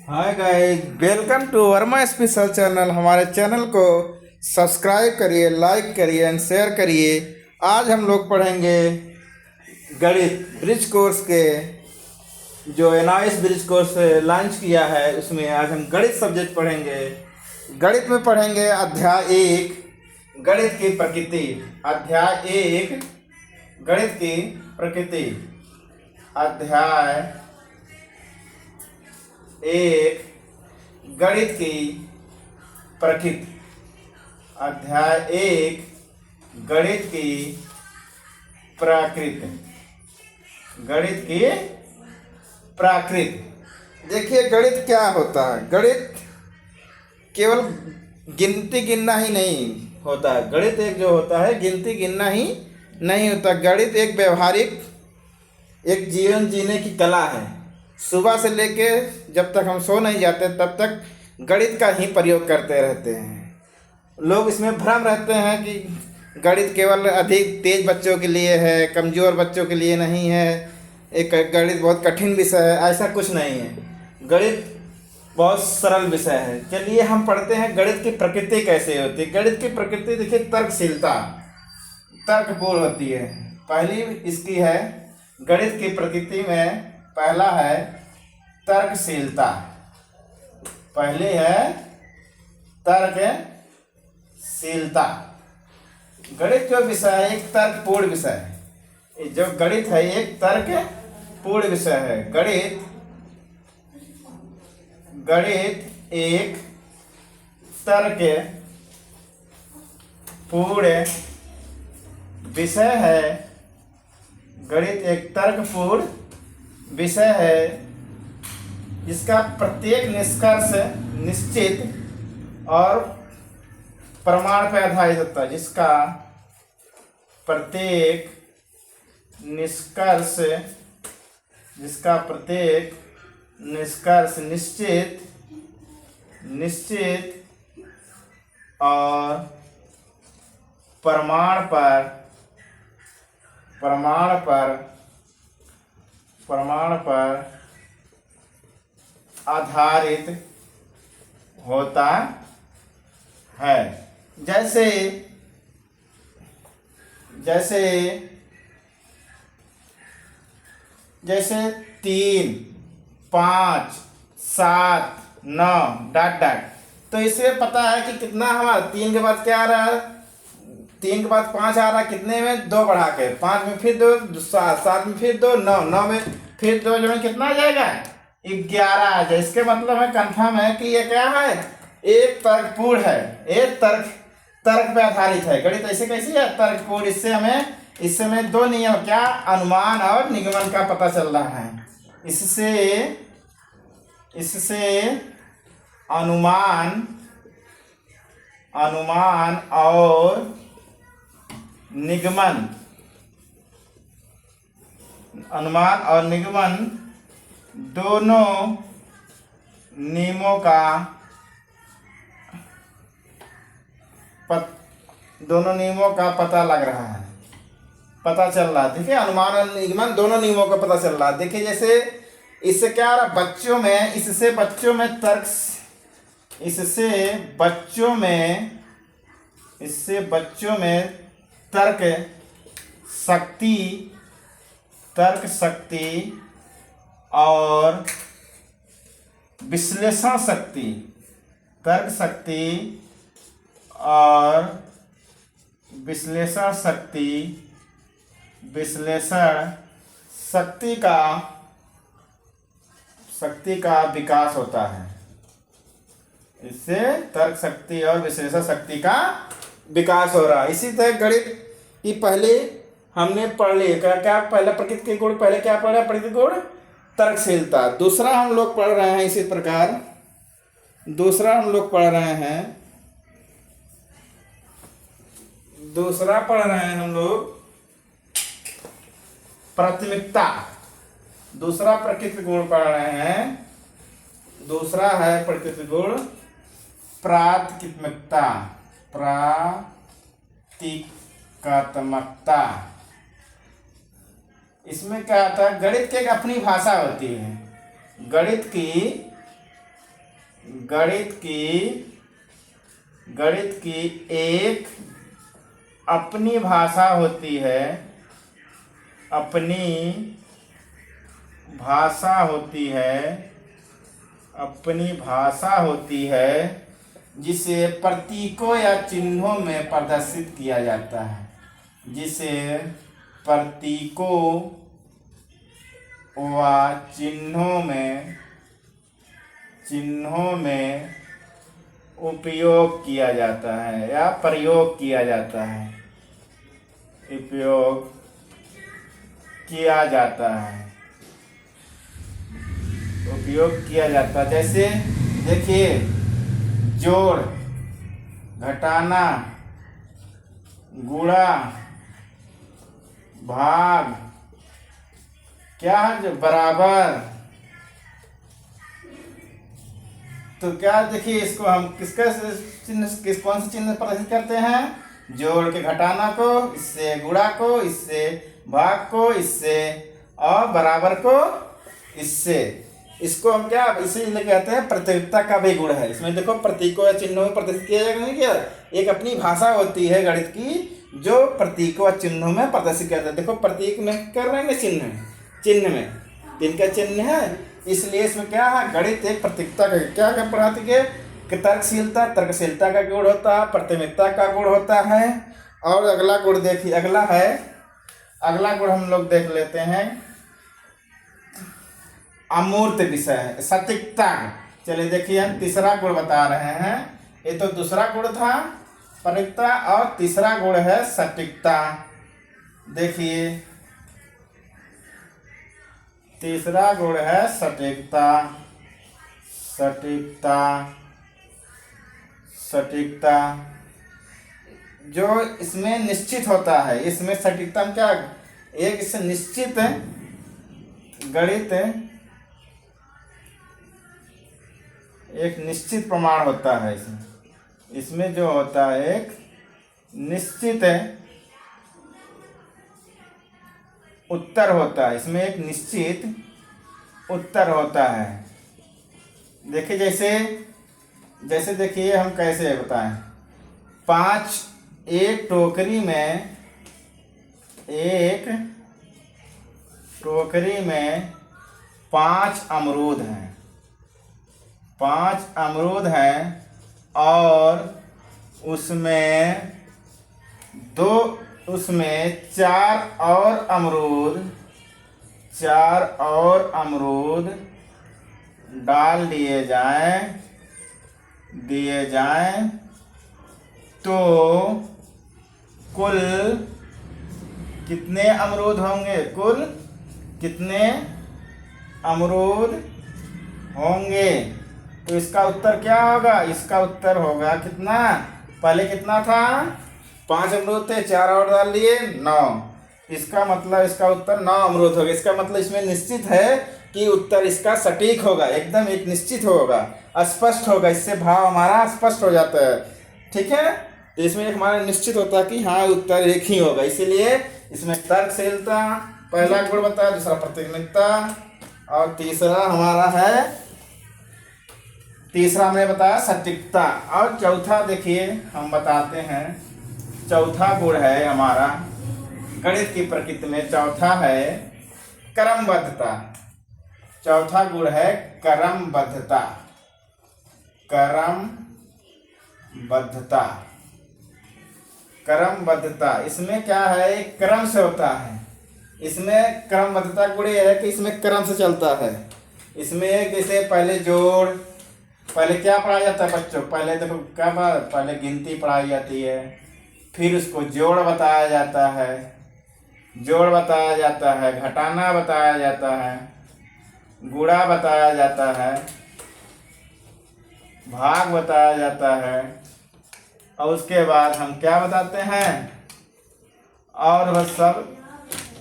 Hi guys, welcome to Verma special channel. हमारे channel को subscribe करिए, लाइक करिए एंड शेयर करिए। आज हम लोग पढ़ेंगे गणित ब्रिज कोर्स के जो एनआईएस ब्रिज कोर्स लॉन्च किया है, उसमें आज हम गणित सब्जेक्ट पढ़ेंगे। गणित में पढ़ेंगे अध्याय 1 गणित की प्रकृति। अध्याय 1 गणित की प्रकृति। अध्याय 1 गणित की प्रकृति। अध्याय 1 गणित की प्रकृति। गणित की प्रकृति। देखिए, गणित क्या होता है। गणित केवल गिनती गिनना ही नहीं होता है। गणित एक जो होता है, गिनती गिनना ही नहीं होता। गणित एक व्यवहारिक, एक जीवन जीने की कला है। सुबह से लेके जब तक हम सो नहीं जाते तब तक गणित का ही प्रयोग करते रहते हैं। लोग इसमें भ्रम रहते हैं कि गणित केवल अधिक तेज बच्चों के लिए है, कमज़ोर बच्चों के लिए नहीं है, एक गणित बहुत कठिन विषय है। ऐसा कुछ नहीं है। गणित बहुत सरल विषय है। चलिए हम पढ़ते हैं गणित की प्रकृति कैसे होती है। गणित की प्रकृति देखिए, तर्कशीलता, तर्कपूर्ण होती है। पहली इसकी है गणित की प्रकृति में, पहला है तर्कशीलता। पहली है तर्कशीलता। गणित जो विषय है एक तर्कपूर्ण विषय है। जो गणित है एक तर्कपूर्ण विषय है। गणित एक तर्कपूर्ण विषय है। गणित एक तर्कपूर्ण विषय है जिसका प्रत्येक निष्कर्ष निश्चित और प्रमाण पर आधारित होता है। जिसका प्रत्येक निष्कर्ष निश्चित और प्रमाण पर आधारित होता है। जैसे 3, 5, 7, 9 डॉट डॉट। तो इससे पता है कि कितना हमारा 3 के बाद क्या आ रहा है, 3 के बाद 5 आ रहा है। कितने में 2 बढ़ा के, 5 में फिर 2, 7 में फिर 2, 9 में फिर 2, जो है कितना आ जाएगा, 11 आ जाए। इसके मतलब है, कंफर्म है कि ये क्या है, एक तर्कपूर्ण है, एक तर्क पे आधारित है। गणित ऐसे कैसी है, तर्कपूर्ण। इससे हमें 2 नियम, क्या, अनुमान और निगमन का पता चल रहा है। इससे अनुमान और निगमन दोनों नियमों का पता लग रहा है, पता चल रहा है। देखिए, अनुमान और निगमन दोनों नियमों का पता चल रहा है। देखिए, जैसे इससे क्या आ रहा है, इससे बच्चों में तर्क शक्ति और विश्लेषण शक्ति, तर्क शक्ति और विश्लेषण शक्ति का विकास होता है। इससे तर्क शक्ति और विश्लेषण शक्ति का विकास हो रहा है। इसी तरह गणित की पहले हमने पढ़ ली, क्या पहला प्रकृति के गुण, पहले क्या पढ़ा, प्रकृति गुण तर्कशीलता। दूसरा हम लोग पढ़ रहे हैं इसी प्रकार, दूसरा पढ़ रहे हैं हम लोग प्राथमिकता। दूसरा प्रकृति गुण पढ़ रहे हैं। दूसरा है प्रकृति गुण प्राथमिकता। इसमें क्या आता है, गणित की एक अपनी भाषा होती है। गणित की गणित की एक अपनी भाषा होती है, अपनी भाषा होती है जिसे प्रतीकों या चिन्हों में प्रदर्शित किया जाता है, जिसे प्रतीकों व चिन्हों में उपयोग किया जाता है या प्रयोग किया जाता है, उपयोग किया जाता है, उपयोग किया जाता है। जैसे देखिए, जोड़, घटाना, गुणा, भाग, क्या है जो बराबर। तो क्या देखिए, इसको हम किसका चिन्ह, कौन से चिन्ह प्रदर्शित करते हैं? जोड़ के घटाना को, इससे गुणा को, इससे भाग को, इससे और बराबर को इससे। इसको हम क्या इसीलिए कहते हैं प्रतियोगिता का भी गुण है। इसमें देखो, प्रतीकों या चिन्हों में प्रदर्शित किया जाएगा नहीं क्या? एक अपनी भाषा होती है गणित की जो प्रतीकों और चिन्हों में प्रदर्शित करता है। देखो, प्रतीक में कर रहे हैं, चिन्ह में इनका चिन्ह है, इसलिए इसमें क्या है? गणित एक प्रतीकता का क्या प्रतीक है कि तर्कशीलता का गुण होता है, प्रतियोगिता का गुण होता है। और अगला गुण देखिए, अगला गुण हम लोग देख लेते हैं, अमूर्त विषय, सटीकता। चलिए देखिए, हम तीसरा गुण बता रहे हैं। ये तो दूसरा गुण था प्रतीकता, और तीसरा गुण है सटीकता। देखिए, तीसरा गुण है सटीकता। जो इसमें निश्चित होता है, इसमें सटीकता में क्या, एक इससे निश्चित गणित एक निश्चित प्रमाण होता है। इसमें जो होता है एक निश्चित उत्तर होता है, इसमें एक निश्चित उत्तर होता है। देखिए, जैसे देखिए, हम कैसे बताएं, एक टोकरी में 5 अमरूद हैं, 5 अमरूद हैं, और उसमें 4 और अमरूद डाल दिए जाएं तो कुल कितने अमरूद होंगे? कुल कितने अमरूद होंगे? तो इसका उत्तर क्या होगा? इसका उत्तर होगा कितना? पहले कितना था? 5 अमरूद थे, 4 और डाल दिए, 9। इसका मतलब इसका उत्तर 9 अमरूद होगा। इसका मतलब इसमें निश्चित है कि उत्तर इसका सटीक होगा, एकदम एक निश्चित होगा, स्पष्ट होगा। इससे भाव हमारा स्पष्ट हो जाता है, ठीक है। तो इसमें एक हमारा निश्चित होता है कि हाँ, उत्तर एक ही होगा। इसीलिए इसमें तर्कशीलता पहला गुण बताया, दूसरा प्रतियोगिता, और तीसरा हमारा है, तीसरा हमने बताया सटीकता। और चौथा देखिए, हम बताते हैं, चौथा गुण है हमारा गणित की प्रकृति में, चौथा है क्रमबद्धता। चौथा गुण है क्रमबद्धता। क्रमबद्धता इसमें क्या है? एक क्रम से होता है। इसमें क्रमबद्धता गुण यह है कि इसमें क्रम से चलता है। इसमें जैसे पहले क्या पढ़ाया जाता है बच्चों? पहले देखो क्या पहले गिनती पढ़ाई जाती है, फिर उसको जोड़ बताया जाता है, घटाना बताया जाता है, गुणा बताया जाता है, भाग बताया जाता है, और उसके बाद हम क्या बताते हैं? और वह सब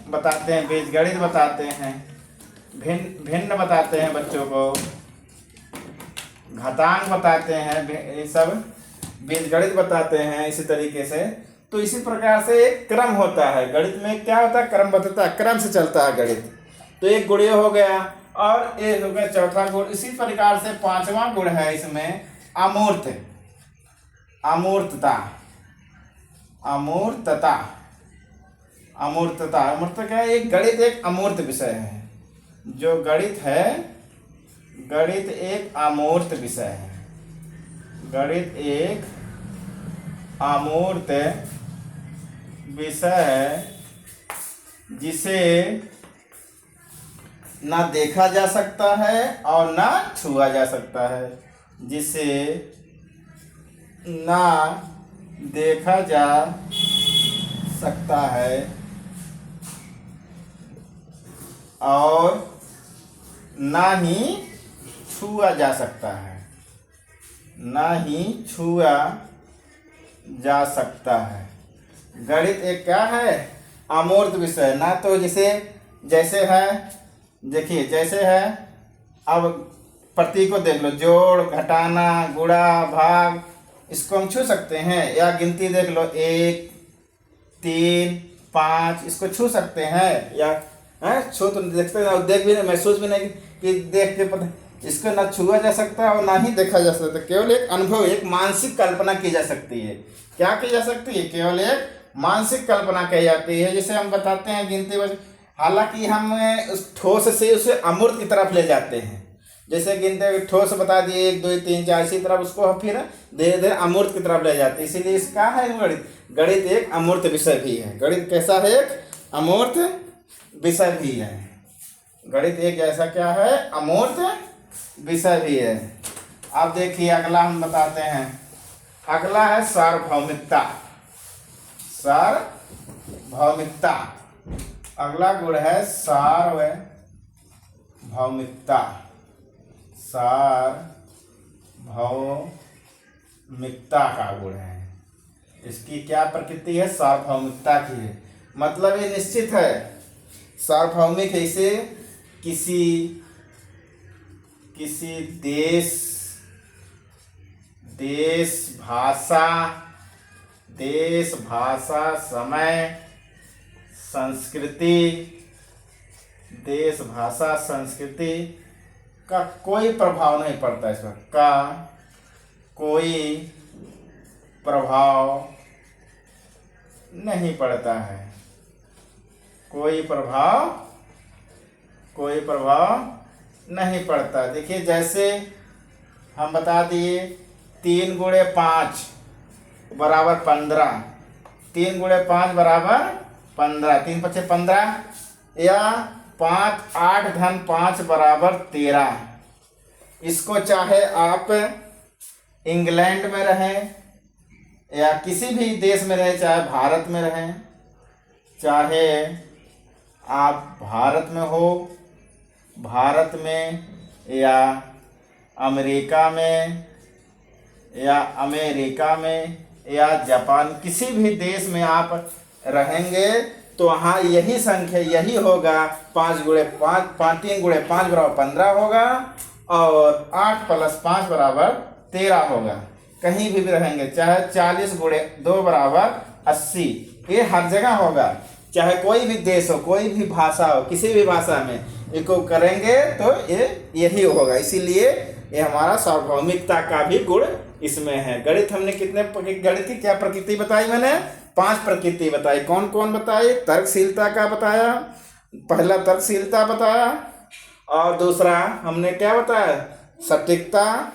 बताते हैं, बीजगणित बताते हैं, भिन्न बताते हैं बच्चों को, घातांक बताते हैं, ये सब बीजगणित बताते हैं। इसी तरीके से, तो इसी प्रकार से एक क्रम होता है गणित में। क्या होता है? क्रमबद्धता, क्रम से चलता है गणित। तो एक गुण हो गया, और ये हो गया चौथा गुण। इसी प्रकार से पांचवा गुण है इसमें अमूर्त, अमूर्तता, अमूर्तता, अमूर्तता। अमूर्त क्या है? एक गणित एक अमूर्त विषय है। जो गणित है, गणित एक अमूर्त विषय है। गणित एक अमूर्त विषय है जिसे ना देखा जा सकता है और ना छुआ जा सकता है। जिसे ना देखा जा सकता है और ना ही छुआ जा सकता है, ना ही छुआ जा सकता है। गणित एक क्या है? अमूर्त विषय। ना तो जैसे है, देखिए जैसे है, अब प्रतीक को देख लो, जोड़, घटाना, गुणा, भाग, इसको हम छू सकते हैं। या गिनती देख लो, 1, 3, 5, इसको छू सकते हैं या है? छू तो देखते हैं, देख भी नहीं, महसूस भी नहीं कि देख के पता। इसको ना छुआ जा सकता है और ना ही देखा जा सकता, केवल एक अनुभव, एक मानसिक कल्पना की जा सकती है। क्या की जा सकती है? केवल एक मानसिक कल्पना की जाती है। जैसे हम बताते हैं गिनती, हालांकि हम उस ठोस से उसे अमूर्त की तरफ ले जाते हैं। जैसे गिनते ठोस बता दिए 1, 2, 3, 4, इसी तरफ उसको फिर धीरे धीरे अमूर्त की तरफ ले जाते हैं। इसीलिए इसका है गणित। गणित एक अमूर्त विषय भी है। गणित कैसा है? एक अमूर्त विषय भी है। गणित एक ऐसा क्या है? अमूर्त विषय भी है। अब देखिए अगला हम बताते हैं। अगला है सार्वभौमिकता। सार्वभौमिकता अगला गुण है सार्वभौमिकता। सार्वभौमिकता का गुण है। इसकी क्या प्रकृति है? सार्वभौमिकता की है। मतलब ये निश्चित है, सार्वभौमिक है। इसे किसी देश भाषा समय संस्कृति का कोई प्रभाव नहीं पड़ता। इस पर का कोई प्रभाव नहीं पड़ता है। कोई प्रभाव नहीं पड़ता। देखिए जैसे हम बता दिए 3 गुणे 5 बराबर 15, 3 गुणे 5 बराबर 15, 3 पचे 15, या 5 8 धन 5 बराबर 13। इसको चाहे आप इंग्लैंड में रहें या किसी भी देश में रहें, चाहे भारत में रहें, चाहे आप भारत में हो, भारत में या अमेरिका में या जापान, किसी भी देश में आप रहेंगे तो वहाँ यही संख्या यही होगा। 5 गुणे 5 3 गुणे 5 बराबर 15 होगा और 8 + 5 बराबर 13 होगा। कहीं भी रहेंगे, चाहे 40 गुणे 2 बराबर 80, ये हर जगह होगा। चाहे कोई भी देश हो, कोई भी भाषा हो, किसी भी भाषा में इसको करेंगे तो ये यही होगा। इसीलिए ये हमारा सार्वभौमिकता का भी गुण इसमें है। गणित हमने कितने गणित की क्या प्रकृति बताई? मैंने 5 प्रकृति बताई। कौन कौन बताई? तर्कशीलता का बताया, पहला तर्कशीलता बताया, और दूसरा हमने क्या बताया? सटीकता,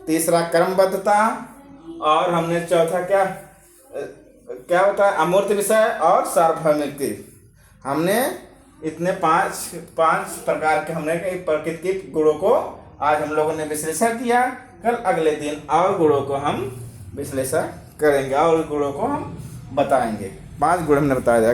तीसरा क्रमबद्धता, और हमने चौथा क्या बताया? अमूर्त विषय और सार्वभौमिक। हमने इतने 5 प्रकार के हमने प्रकृति गुणों को आज हम लोगों ने विश्लेषण किया। कल अगले दिन और गुणों को हम विश्लेषण करेंगे और गुणों को हम बताएंगे। 5 गुण हमने बताया।